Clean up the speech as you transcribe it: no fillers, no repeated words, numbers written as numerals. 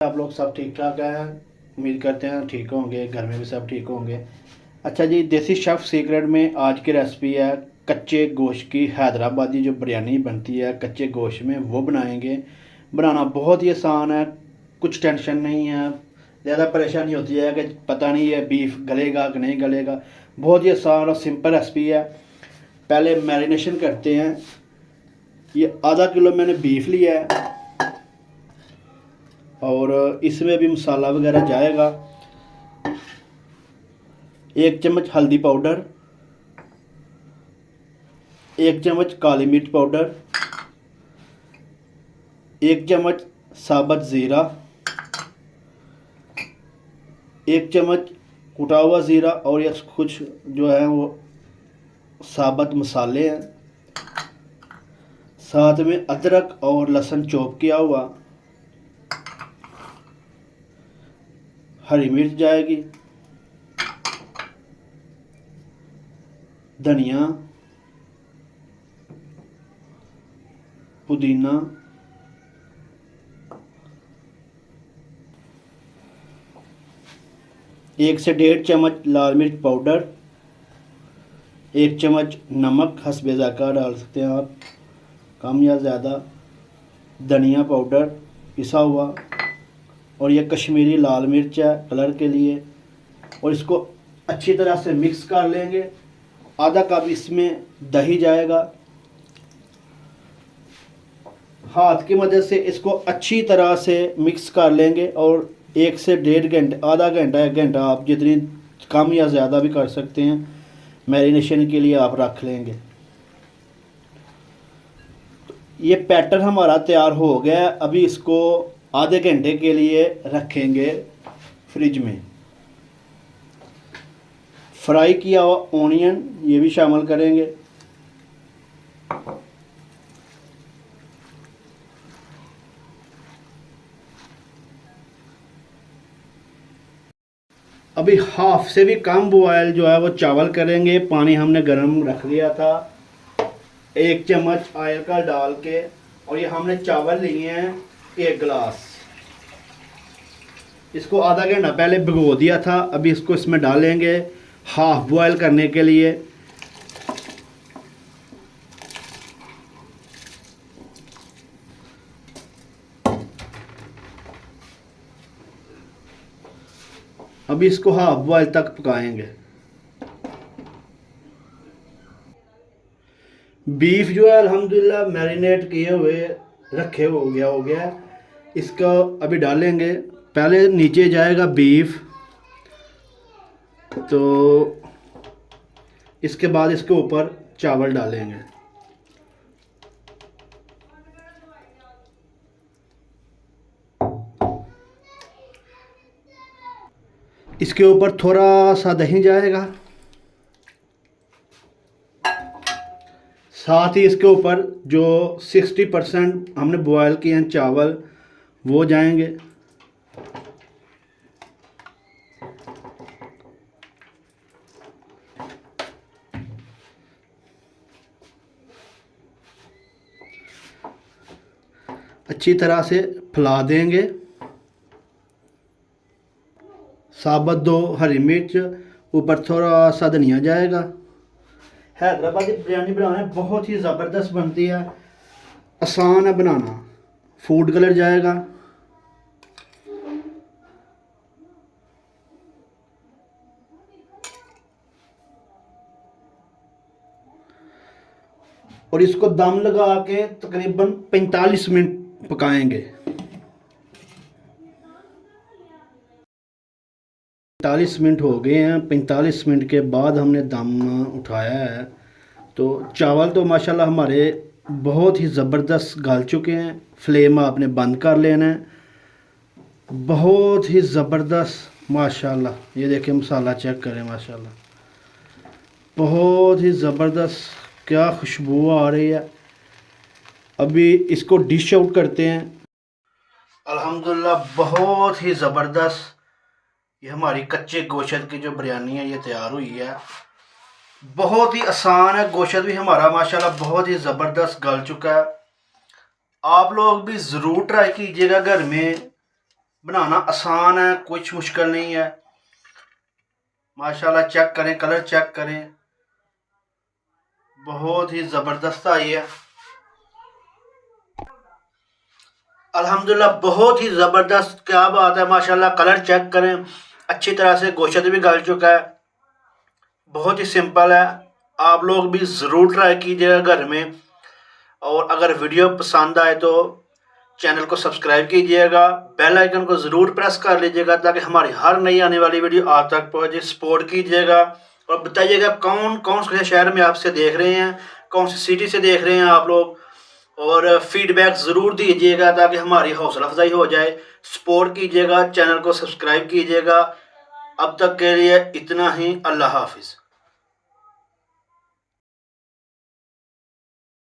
आप लोग सब ठीक ठाक हैं। उम्मीद करते हैं ठीक होंगे, घर में भी सब ठीक होंगे। अच्छा जी, देसी शेफ़ सीक्रेट में आज की रेसिपी है कच्चे गोश्त की हैदराबादी जो बिरयानी बनती है कच्चे गोश्त में, वो बनाएंगे। बनाना बहुत ही आसान है, कुछ टेंशन नहीं है, ज़्यादा परेशानी होती है कि पता नहीं है बीफ गलेगा कि नहीं गलेगा। बहुत ही आसान और सिंपल रेसिपी है। पहले मैरिनेशन करते हैं। ये आधा किलो मैंने बीफ लिया है और इसमें भी मसाला वगैरह जाएगा। 1 चम्मच हल्दी पाउडर, 1 चम्मच काली मिर्च पाउडर, 1 चम्मच साबुत ज़ीरा, 1 चम्मच कुटा हुआ ज़ीरा और ये कुछ जो है वो साबुत मसाले हैं। साथ में अदरक और लहसुन चॉप किया हुआ, हरी मिर्च जाएगी, धनिया, पुदीना, 1 से 1.5 चम्मच लाल मिर्च पाउडर, 1 चम्मच नमक हस्बे ज़ायक़ा डाल सकते हैं आप, कम या ज़्यादा, धनिया पाउडर पिसा हुआ, और यह कश्मीरी लाल मिर्च है कलर के लिए। और इसको अच्छी तरह से मिक्स कर लेंगे। आधा कप इसमें दही जाएगा। हाथ की मदद से इसको अच्छी तरह से मिक्स कर लेंगे और 1 से 1.5 घंटे, आधा घंटा 1 घंटा, आप जितनी कम या ज़्यादा भी कर सकते हैं, मैरिनेशन के लिए आप रख लेंगे। ये बैटर हमारा तैयार हो गया है। अभी इसको आधे घंटे के लिए रखेंगे फ्रिज में। फ्राई किया हुआ ऑनियन ये भी शामिल करेंगे। अभी हाफ से भी कम बॉयल जो है वो चावल करेंगे। पानी हमने गर्म रख लिया था 1 चम्मच ऑयल का डाल के, और ये हमने चावल लिए हैं 1 गिलास। इसको आधा घंटा पहले भिगो दिया था। अभी इसको इसमें डालेंगे हाफ बॉयल करने के लिए। अभी इसको हाफ बॉयल तक पकाएंगे। बीफ जो है अल्हम्दुलिल्लाह मैरिनेट किए हुए रखे हो गया है। इसका अभी डालेंगे। पहले नीचे जाएगा बीफ, तो इसके बाद इसके ऊपर चावल डालेंगे। इसके ऊपर थोड़ा सा दही जाएगा। साथ ही इसके ऊपर जो 60% हमने बॉयल किए हैं चावल, वो जाएंगे। अच्छी तरह से फैला देंगे। साबुत 2 हरी मिर्च, ऊपर थोड़ा सा धनिया जाएगा। हैदराबादी बिरयानी बनाना बहुत ही ज़बरदस्त बनती है, आसान है बनाना। फूड कलर जाएगा। और इसको दम लगा के तकरीबन 45 मिनट पकाएंगे। 45 मिनट हो गए हैं। 45 मिनट के बाद हमने दम उठाया है, तो चावल तो माशाल्लाह हमारे बहुत ही ज़बरदस्त गल चुके हैं। फ्लेम आपने बंद कर लेना है। बहुत ही ज़बरदस्त माशाल्लाह। ये देखिए मसाला चेक करें, माशाल्लाह बहुत ही ज़बरदस्त, क्या खुशबू आ रही है। अभी इसको डिश आउट करते हैं। अल्हम्दुलिल्लाह बहुत ही ज़बरदस्त ये हमारी कच्चे गोश्त की जो बिरयानी है ये तैयार हुई है। बहुत ही आसान है। गोश्त भी हमारा माशाल्लाह बहुत ही ज़बरदस्त गल चुका है। आप लोग भी ज़रूर ट्राई कीजिएगा घर में। बनाना आसान है, कुछ मुश्किल नहीं है। माशाल्लाह चेक करें, कलर चेक करें, बहुत ही ज़बरदस्त आई है अल्हम्दुलिल्लाह, बहुत ही ज़बरदस्त, क्या बात है माशाल्लाह। कलर चेक करें, अच्छी तरह से गोश्त भी गल चुका है, बहुत ही सिंपल है। आप लोग भी ज़रूर ट्राई कीजिएगा घर में, और अगर वीडियो पसंद आए तो चैनल को सब्सक्राइब कीजिएगा, बेल आइकन को ज़रूर प्रेस कर लीजिएगा ताकि हमारी हर नई आने वाली वीडियो आप तक पहुँचे। सपोर्ट कीजिएगा और बताइएगा कौन कौन से शहर में आपसे देख रहे हैं, कौन सी सिटी से देख रहे हैं आप लोग, और फीडबैक ज़रूर दीजिएगा ताकि हमारी हौसला अफजाई हो जाए। सपोर्ट कीजिएगा, चैनल को सब्सक्राइब कीजिएगा। अब तक के लिए इतना ही। अल्लाह हाफिज़।